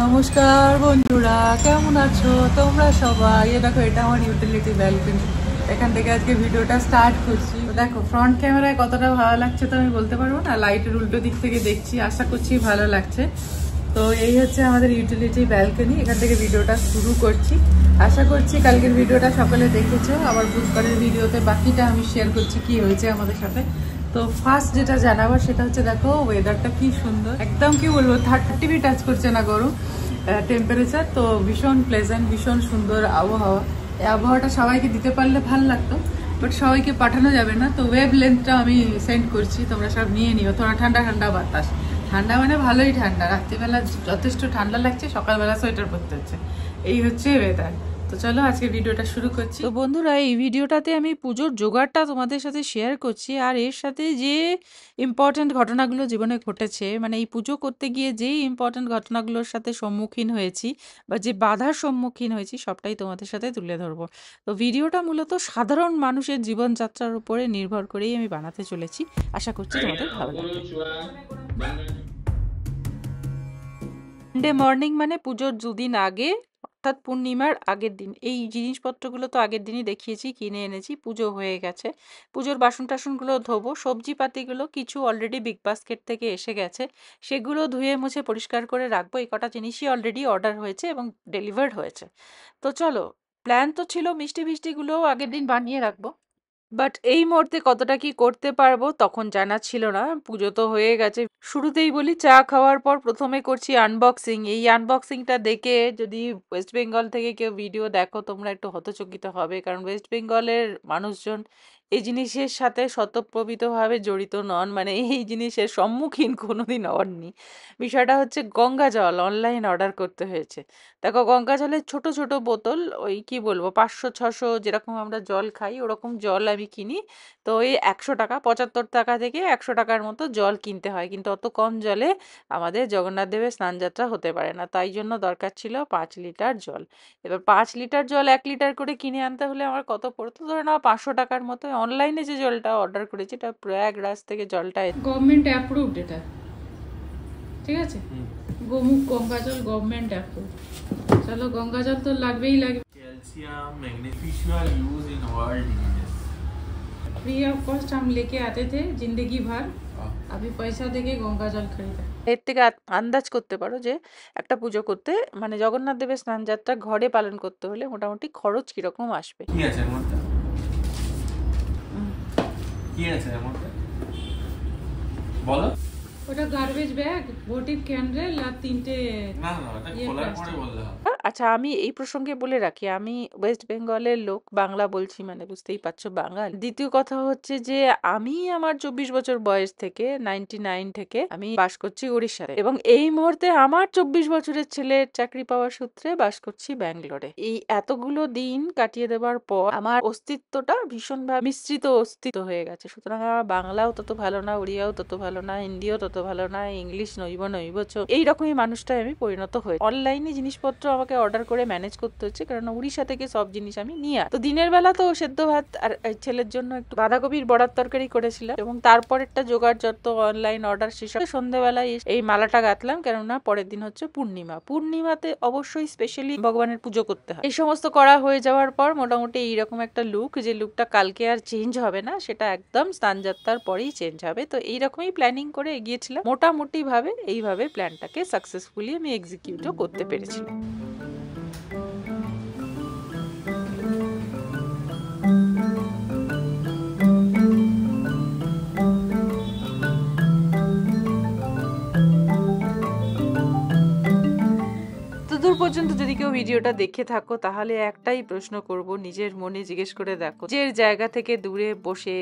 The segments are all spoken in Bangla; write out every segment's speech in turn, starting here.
নমস্কার বন্ধুরা, কেমন আছো তোমরা সবাই? দেখো, এটা আমার ইউটিলিটি ব্যালকনি। এখান থেকে আজকে ভিডিওটা স্টার্ট করছি। দেখো, ফ্রন্ট ক্যামেরায় কতটা ভালো লাগছে তো আমি বলতে পারবো না, লাইটের উল্টো দিক থেকে দেখছি, আশা করছি ভালো লাগছে। তো এই হচ্ছে আমাদের ইউটিলিটি ব্যালকনি, এখান থেকে ভিডিওটা শুরু করছি। আশা করছি কালকের ভিডিওটা সকলে দেখেছো। আবার বুধবারের ভিডিওতে বাকিটা আমি শেয়ার করছি কি হয়েছে আমাদের সাথে। তো ফার্স্ট যেটা জানাবার সেটা হচ্ছে, দেখো ওয়েদারটা কি সুন্দর, একদম কি বলবো 30 টাচ করছে না গরম টেম্পারেচার। তো ভীষণ প্লেজেন্ট, ভীষণ সুন্দর আবহাওয়া। এই আবহাওয়াটা সবাইকে দিতে পারলে ভালো লাগতো, বাট সবাইকে পাঠানো যাবে না। তো ওয়েভ লেন্থটা আমি সেন্ড করছি, তোমরা সব নিয়ে নিও। তোমরা ঠান্ডা ঠান্ডা বাতাস, ঠান্ডা মানে ভালোই ঠান্ডা, রাত্রিবেলা যথেষ্ট ঠান্ডা লাগছে, সকালবেলা সোয়েটার পরতে হচ্ছে। এই হচ্ছে ওয়েদার। তো চলো আজকে ভিডিওটা শুরু করছি। তো বন্ধুরা, এই ভিডিওটাতে আমি পুজোর জোগাড়টা তোমাদের সাথে শেয়ার করছি, আর এর সাথে যে ইম্পর্টেন্ট ঘটনাগুলো জীবনে ঘটেছে, মানে এই পুজো করতে গিয়ে যেই ইম্পর্টেন্ট ঘটনাগুলোর সাথে সম্মুখীন হয়েছি বা যে বাধার সম্মুখীন হয়েছি, সবটাই তোমাদের সাথে তুলে ধরবো। তো ভিডিওটা মূলত সাধারণ মানুষের জীবনযাত্রার উপরে নির্ভর করেই আমি বানাতে চলেছি। আশা করছি তোমাদের ভালো লাগবে। সানডে মর্নিং মানে পুজোর দুদিন আগে, অর্থাৎ পূর্ণিমার আগের দিন। এই জিনিসপত্রগুলো তো আগের দিনই দেখিয়েছি, কিনে এনেছি। পুজো হয়ে গেছে, পুজোর বাসন টাসনগুলো ধোবো। সবজি পাতিগুলো কিছু অলরেডি বিগ বাস্কেট থেকে এসে গেছে, সেগুলো ধুয়ে মুছে পরিষ্কার করে রাখবো। এই কটা জিনিসই অলরেডি অর্ডার হয়েছে এবং ডেলিভার্ড হয়েছে। তো চলো, প্ল্যান তো ছিল মিষ্টি ফিষ্টিগুলোও আগের দিন বানিয়ে রাখবো, বাট এই মুহূর্তে কতটা কি করতে পারবো তখন জানা ছিল না। পুজো তো হয়ে গেছে। শুরুতেই বলি, চা খাওয়ার পর প্রথমে করছি আনবক্সিং। এই আনবক্সিংটা দেখে যদি ওয়েস্ট বেঙ্গল থেকে কেউ ভিডিও দেখো, তোমরা একটু হতচকিত হবে, কারণ ওয়েস্ট বেঙ্গলের মানুষজন এই জিনিসের সাথে স্বতঃপ্রবৃতভাবে জড়িত নন, মানে এই জিনিসের সম্মুখীন কোনোদিন হননি। বিষয়টা হচ্ছে, গঙ্গা জল অনলাইন অর্ডার করতে হয়েছে। দেখো, গঙ্গা জলের ছোট ছোট বোতল, ওই কি বলবো 500-600 যেরকম আমরা জল খাই ওরকম জল আমি কিনি। তো এই 100 টাকা, 75 টাকা থেকে 100 টাকার মতো জল কিনতে হয়, কিন্তু অত কম জলে আমাদের জগন্নাথ দেবের স্নানযাত্রা হতে পারে না। তাই জন্য দরকার ছিল 5 লিটার জল। এবার 5 লিটার জল 1 লিটার করে কিনে আনতে হলে আমার কত পড়তো, ধরে নাও 500 টাকার মতো। অনলাইনে যে জলটা অর্ডার করেছি, এটা প্রয়াগরাজ থেকে জলটা গভর্নমেন্ট অ্যাপ্রুভড, এটা ঠিক আছে। গোমুখ গঙ্গা জল গভর্নমেंट अप्रूव। चलो, गंगा जल तो लगभग ही लगे। कैल्शियम मैग्नीफिशियल use in all diseases. Free of cost हम लेके आते थे जिंदगी भर, अभी पैसा देके गंगा जल खरीदा। এর থেকে আন্দাজ করতে পারো যে একটা পুজো করতে, মানে জগন্নাথ দেবের স্নানযাত্রা ঘরে পালন করতে হলে মোটামুটি খরচ কিরকম আসবে। কি আছে এর মধ্যে? কি আছে এর মধ্যে বলো। ওটা গার্বেজ ব্যাগ, ভোটিভ ক্যান্ডেল আর 3টে। না না, এটা খোলার পরে বললে হবে। আচ্ছা, আমি এই প্রসঙ্গে বলে রাখি, আমি ওয়েস্ট বেঙ্গলের লোক, বাংলা বলছি, মানে বুঝতেই পারছো বাঙাল। দ্বিতীয় কথা হচ্ছে যে আমি আমার 24 বছর বয়স থেকে 99 থেকে আমি বাস করছি উড়িষ্যাতে, এবং এই মুহূর্তে আমার 24 বছরের ছেলের চাকরি পাওয়ার সূত্রে বাস করছি ব্যাঙ্গালোরে। এই এতগুলো দিন কাটিয়ে দেওয়ার পর আমার অস্তিত্বটা ভীষণভাবে মিশ্রিত অস্তিত্ব হয়ে গেছে। সুতরাং আমার বাংলাও তত ভালো না, উড়িয়াও তত ভালো না, হিন্দিও তত ভালো না, ইংলিশ নইব নইবছ, এইরকমই মানুষটাই আমি পরিণত হয়ে। অনলাইনে জিনিসপত্র আমাকে অর্ডার করে ম্যানেজ করতে হচ্ছে, কারণ উড়িষ্যা থেকে সব জিনিস আমি নিয়ে তো দিনের বেলা তো সেদ্ধ ভাত আর ছেলের জন্য একটু বাঁধাকপির বড়ার তরকারি করেছিলাম, এবং তারপরেরটা জোগাড় যত অনলাইন অর্ডার শেষ হয় সন্ধ্যেবেলায় এই মালাটা গাঁথলাম, কেননা পরের দিন হচ্ছে পূর্ণিমা। পূর্ণিমাতে অবশ্যই স্পেশালি ভগবানের পুজো করতে হয়। এই সমস্ত করা হয়ে যাওয়ার পর মোটামুটি এইরকম একটা লুক, যে লুকটা কালকে আর চেঞ্জ হবে না, সেটা একদম স্নানযাত্রার পরেই চেঞ্জ হবে। তো এইরকমই প্ল্যানিং করে এগিয়েছিলাম মোটামুটি ভাবে। এইভাবে প্ল্যানটাকে সাকসেসফুলি আমি এক্সিকিউটও করতে পেরেছিলাম। দূর পর্যন্ত যদি কেউ ভিডিওটা দেখে থাকো, তাহলে একটাই প্রশ্ন করব, নিজের মনে জিজ্ঞেস করে দেখো, যে জায়গা থেকে দূরে বসে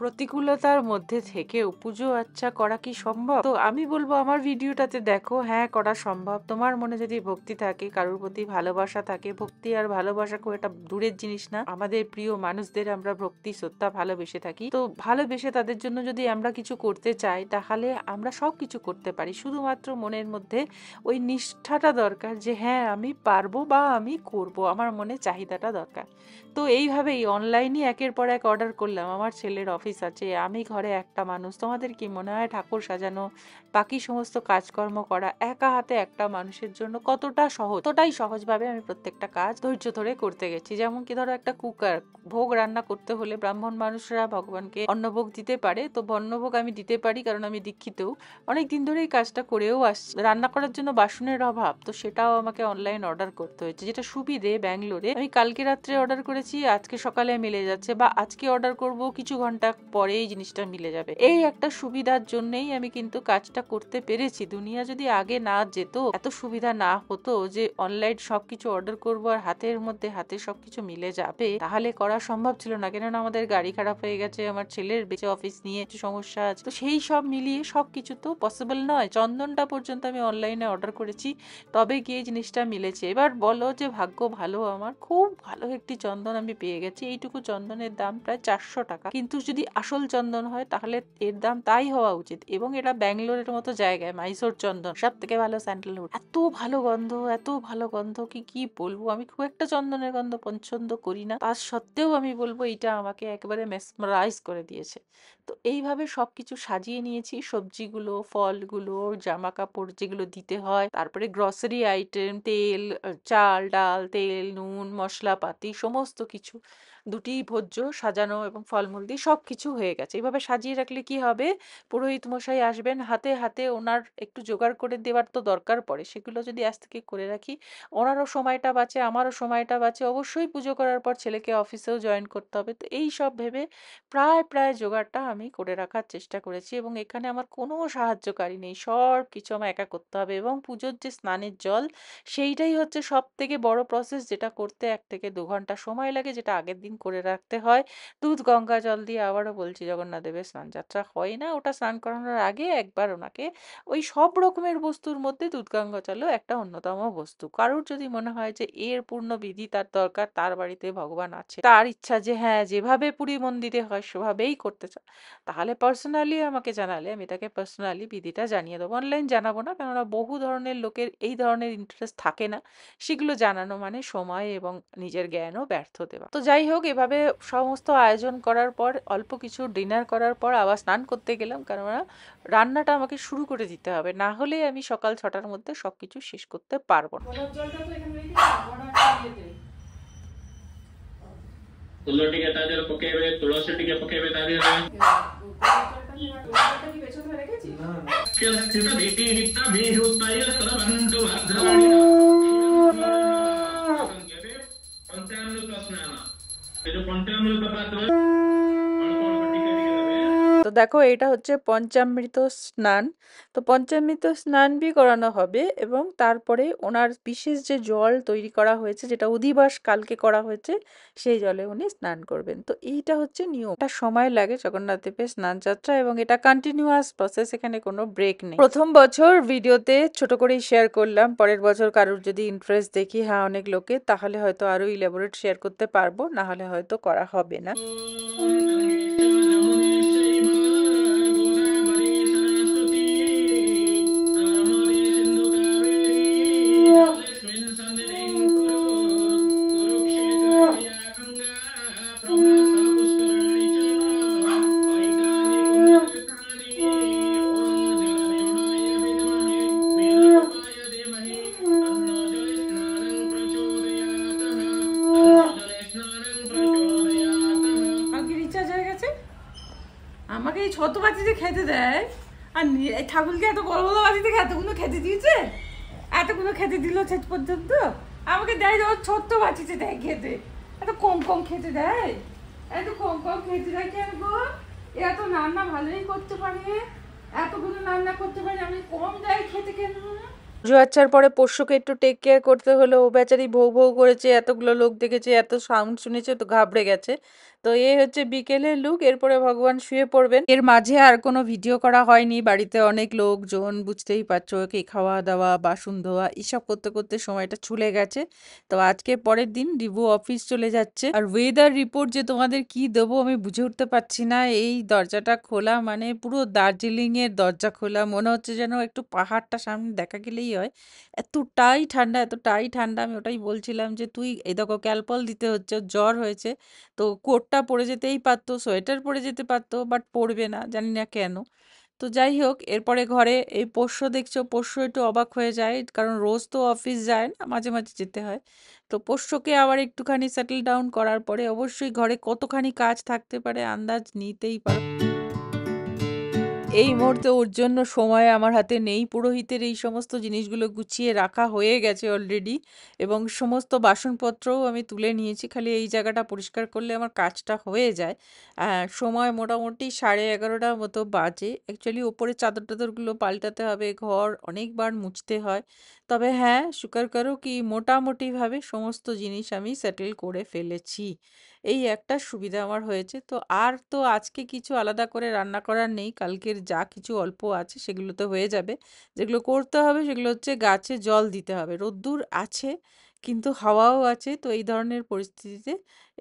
প্রতিকূলতার মধ্যে থেকেও পুজো আচ্ছা করা কি সম্ভব? তো আমি বলবো, আমার ভিডিওটাতে দেখো, হ্যাঁ করা সম্ভব। তোমার মনে যদি ভক্তি থাকে, কারোর প্রতি ভালোবাসা থাকে, ভক্তি আর ভালোবাসা খুব একটা দূরের জিনিস না। আমাদের প্রিয় মানুষদের আমরা ভক্তি শ্রদ্ধা ভালোবেসে থাকি, তো ভালোবেসে তাদের জন্য যদি আমরা কিছু করতে চাই, তাহলে আমরা সব কিছু করতে পারি। শুধুমাত্র মনের মধ্যে ওই নিষ্ঠাটা দরকার, যে হ্যাঁ আমি পারবো বা আমি করব, আমার মনে চাহিদাটা দরকার। তো এইভাবেই অনলাইনে একের পর এক অর্ডার করলাম। আমার ছেলের অফিস আছে, আমি ঘরে একটা মানুষ। তোমাদের কি মনে হয় ঠাকুর সাজানো বাকি সমস্ত কাজকর্ম করা একা হাতে একটা মানুষের জন্য কতটা সহজ, ততটাই সহজভাবে আমি প্রত্যেকটা কাজ ধৈর্য ধরে করতে গেছি। যেমন কি ধরো একটা কুকার, ভোগ রান্না করতে হলে ব্রাহ্মণ মানুষরা ভগবানকে অন্নভোগ দিতে পারে, তো অন্নভোগ আমি দিতে পারি কারণ আমি দীক্ষিতও, অনেক দিন ধরে এই কাজটা করেও আসছি। রান্না করার জন্য বাসনের অভাব, তো সেটাও আমাকে অনলাইন অর্ডার করতে হয়েছে, যেটা সুবিধে ব্যাঙ্গালোরে। আমি কালকে রাত্রে অর্ডার করেছি, আজকে সকালে মিলে যাচ্ছে, বা আজকে অর্ডার করব কিছু ঘন্টা পরে এই জিনিসটা মিলে যাবে। এই একটা সুবিধার জন্যই আমি কিন্তু কাজটা করতে পেরেছি। দুনিয়া যদি আগে না যেত, এত সুবিধা না হতো যে অনলাইন সবকিছু অর্ডার করবো আর হাতের মধ্যে হাতে সবকিছু মিলে যাবে, তাহলে করা সম্ভব ছিল না। কেননা আমাদের গাড়ি খারাপ হয়ে গেছে, আমার ছেলের বেঁচে অফিস নিয়ে একটু সমস্যা আছে, তো সেই সব মিলিয়ে সবকিছু তো পসিবল নয়। চন্দনটা পর্যন্ত আমি অনলাইনে অর্ডার করেছি, তবে গিয়ে জিনিসটা মিলেছে। এবার বলো যে ভাগ্য ভালো, আমার খুব ভালো একটি চন্দন আমি পেয়ে গেছি। এইটুকু চন্দনের দাম প্রায় 400 টাকা, কিন্তু যদি আসল চন্দন হয় তাহলে এর দাম তাই হওয়া উচিত। এবং এটা ব্যাঙ্গালোরের মতো জায়গায়, মাইসোর চন্দন সব থেকে ভালো স্যান্ডেলউড, এত ভালো গন্ধ, এত ভালো গন্ধ কি কি বলবো। আমি খুব একটা চন্দনের গন্ধ পছন্দ করি না, তার সত্ত্বেও আমি বলবো এটা আমাকে একেবারে মেসমারাইজ করে দিয়েছে। তো এইভাবে সবকিছু সাজিয়ে নিয়েছি, সবজিগুলো, ফলগুলো, জামা কাপড় যেগুলো দিতে হয়, তারপরে গ্রসারি আইটেম, তেল, চাল ডাল, তেল, নুন, মশলাপাতি সমস্ত কিছু, দুটি ভোজ্য সাজানো এবং ফলমূল দিয়ে সবকিছু হয়ে গেছে। এইভাবে সাজিয়ে রাখলে কি হবে, পুরোহিত মশাই আসবেন, হাতে হাতে ওনার একটু জোগাড় করে দেওয়ার তো দরকার পড়ে, সেগুলো যদি আজ থেকে করে রাখি, ওনারও সময়টা বাঁচে, আমারও সময়টা বাঁচে। অবশ্যই পুজো করার পর ছেলেকে অফিসেও জয়েন করতে হবে, তো এই সব ভেবে প্রায় প্রায় জোগাড়টা আমি করে রাখার চেষ্টা করেছি। এবং এখানে আমার কোনো সাহায্যকারী নেই, সব কিছু আমার একা করতে হবে। এবং পুজোর যে স্নানের জল, সেইটাই হচ্ছে সব থেকে বড় প্রসেস, যেটা করতে 1 থেকে 2 ঘন্টা সময় লাগে, যেটা আগের দিন করে রাখতে হয়। দুধ গঙ্গা জল দিয়ে, আবারও বলছি, জগন্নাথ দেবের স্নান যাত্রা হয় না, ওটা স্নান করানোর আগে একবার ওনাকে, ওই সব রকমের বস্তুর মধ্যে দুধ গঙ্গা জলও একটা অন্যতম বস্তু। কারোর যদি মনে হয় যে এর পূর্ণ বিধি তার দরকার, তার বাড়িতে ভগবান আছে, তার ইচ্ছা যে হ্যাঁ যেভাবে পুরী মন্দিরে হয় সেভাবেই করতে চায়, তাহলে পার্সোনালি আমাকে জানালে আমি তাকে পার্সোনালি বিধিটা জানিয়ে দেবো। অনলাইন জানাবো না, কেননা বহু ধরনের লোকের এই ধরনের ইন্টারেস্ট থাকে না, সেগুলো জানানো মানে সময় এবং নিজের জ্ঞানও ব্যর্থ দেওয়া। তো যাই হোক, এভাবে সমস্ত আয়োজন করার পর, অল্প কিছু ডিনার করার পর আবার স্নান করতে গেলাম, কেননা রান্নাটা আমাকে শুরু করে দিতে হবে, না হলে আমি সকাল 6টার মধ্যে সবকিছু শেষ করতে পারবো না। ଫୁଲ ଟିକେ ତା ଦେହରେ ପକେଇବେ, ତୁଳସୀ ଟିକେ ପକେଇବେ ତା ଦେହରେ। ସେଟା ଭୀତି ହିତା ବିହୁତାୟ ସରବନ୍ତୁ ଭଦ୍ରବାଣୀ ପଞ୍ଚାମୃତ ସ୍ନାନ। ଏ ଯୋଉ ପଞ୍ଚାମୃତ ପାତ୍ର ଅଳ୍ପ ଅଳ୍ପ ଟିକେ ଟିକେ ଦେବେ। তো দেখো এটা হচ্ছে পঞ্চামৃত স্নান। তো পঞ্চামৃত স্নান বি করানো হবে, এবং তারপরে ওনার বিশেষ যে জল তৈরি করা হয়েছে, যেটা অধিবাস কালকে করা হয়েছে, সেই জলে উনি স্নান করবেন। তো এইটা হচ্ছে নিয়ম, এটা সময় লাগে জগন্নাথ দেবের স্নান যাত্রা, এবং এটা কন্টিনিউয়াস প্রসেস, এখানে কোনো ব্রেক নেই। প্রথম বছর ভিডিওতে ছোট করেই শেয়ার করলাম, পরের বছর কারোর যদি ইন্টারেস্ট দেখি, হ্যাঁ অনেক লোকে, তাহলে হয়তো আরো ইলাবোরেট শেয়ার করতে পারবো, না হলে হয়তো করা হবে না। আমাকে এই ছোট বাটিতে খেতে দেয়, আর এই ঠাকুরকে এত বড় বড় বাটি থেকে এতগুলো খেতে দিয়েছে, এতগুলো খেতে দিল শেষ পর্যন্ত। আমাকে দেয় ওর ছোট্ট বাটিতে দেয় খেতে, এত কম কম খেতে দেয়, এত কম কম খেতে দেয় কেন গো? এত রান্না ভালোই করতে পারে, এতগুলো রান্না করতে পারে, আমি কম দেয় খেতে কেন? পুজো আচ্ছার পরে পোষ্যকে একটু টেক কেয়ার করতে হলো, ও বেচারি ভৌ ভৌ করেছে, এতগুলো লোক দেখেছে, এত সাউন্ড শুনেছে, তো ঘাবড়ে গেছে। তো এই হচ্ছে বিকেলের লুক, এরপরে ভগবান শুয়ে পড়বেন। এর মাঝে আর কোনো ভিডিও করা হয়নি, বাড়িতে অনেক লোকজন, বুঝতেই পারছো, কি খাওয়া দাওয়া, বাসন ধোয়া, এসব করতে করতে সময়টা চলে গেছে। তো আজকে পরের দিন রিভু অফিস চলে যাচ্ছে, আর ওয়েদার রিপোর্ট যে তোমাদের কি দেবো আমি বুঝে উঠতে পারছি না। এই দরজাটা খোলা মানে পুরো দার্জিলিং এর দরজা খোলা, মনে হচ্ছে যেন একটু পাহাড়টা সামনে দেখা গেলেই হয়, এতটাই ঠান্ডা, এতটাই ঠান্ডা। আমি ওটাই বলছিলাম যে তুই এই দেখো, ক্যালপল দিতে হচ্ছে, ওর জ্বর হয়েছে, তো কোটটা পরে যেতেই পারতো, সোয়েটার পরে যেতে পারতো, বাট পরবে না, জানি না কেন। তো যাই হোক, এরপরে ঘরে এই পোষ্য দেখছো, পোষ্য একটু অবাক হয়ে যায়, কারণ রোজ তো অফিস যায় না, মাঝে মাঝে যেতে হয়। তো পোষ্যকে আবার একটুখানি সেটেল ডাউন করার পরে অবশ্যই ঘরে কতখানি কাজ থাকতে পারে আন্দাজ নিতেই পারো। এই মুহূর্তে ওর জন্য সময় আমার হাতে নেই। পুরোহিতের এই সমস্ত জিনিসগুলো গুছিয়ে রাখা হয়ে গেছে অলরেডি, এবং সমস্ত বাসনপত্রও আমি তুলে নিয়েছি। খালি এই জায়গাটা পরিষ্কার করলে আমার কাজটা হয়ে যায়। সময় মোটামুটি 11:30টার মতো বাজে। অ্যাকচুয়ালি ওপরে চাদর টাদরগুলো পাল্টাতে হবে, ঘর অনেকবার মুছতে হয়। তবে হ্যাঁ, স্বীকার করো কি মোটামুটিভাবে সমস্ত জিনিস আমি সেটেল করে ফেলেছি। এই একটা সুবিধা আমার হয়েছে। তো আর তো আজকে কিছু আলাদা করে রান্না করার নেই। কালকের যা কিছু অল্প আছে সেগুলো তো হয়ে যাবে। যেগুলো করতে হবে সেগুলো হচ্ছে গাছে জল দিতে হবে। রোদ্দুর আছে কিন্তু হাওয়াও আছে। তো এই ধরনের পরিস্থিতিতে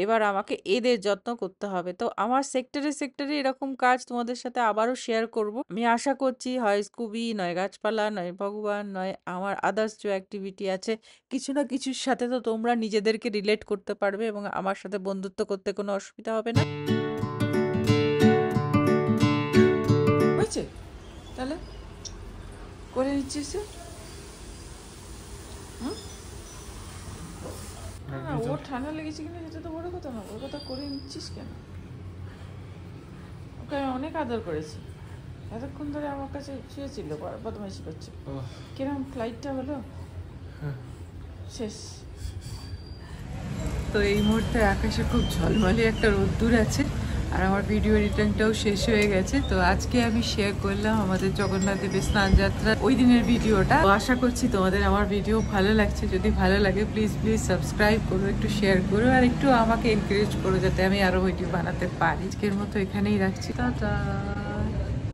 এবার আমাকে এদের যত্ন করতে হবে। তো আমার সেক্টরে সেক্টরে এরকম কাজ তোমাদের সাথে আবারও শেয়ার করব। আমি আশা করছি হয় স্কুবি, নয় গাছপালা, নয় ভগবান, নয় আমার আদার্স যে অ্যাক্টিভিটি আছে, কিছু না কিছুর সাথে তো তোমরা নিজেদেরকে রিলেট করতে পারবে এবং আমার সাথে বন্ধুত্ব করতে কোনো অসুবিধা হবে না। হয়েছে? তাহলে করে নিচ্ছিস যে? না, ওর ঠান্ডা লেগেছে কিনা সেটা তো বড় কথা না, ওর কথা করে নিচ্ছিস কেন? ওকে আমি অনেক আদর করেছি, এতক্ষণ ধরে আমার কাছে শুয়েছিল, বদমাইশি করছে। কিরকম ফ্লাইটটা হলো? শেষ। তো এই মুহূর্তে আকাশে খুব ঝলমলে একটা রোদ্দুর আছে, আর আমার ভিডিও রিটার্নটাও শেষ হয়ে গেছে। তো আজকে আমি শেয়ার করলাম আমাদের জগন্নাথ দেবের স্নান যাত্রা ওই দিনের ভিডিওটা। তো আশা করছি তোমাদের আমার ভিডিও ভালো লাগছে। যদি ভালো লাগে প্লিজ সাবস্ক্রাইব করো, একটু শেয়ার করো, আর একটু আমাকে এনকারেজ করো যাতে আমি আরো ভিডিও বানাতে পারি। আজকের মতো এখানেই রাখছি, টাটা।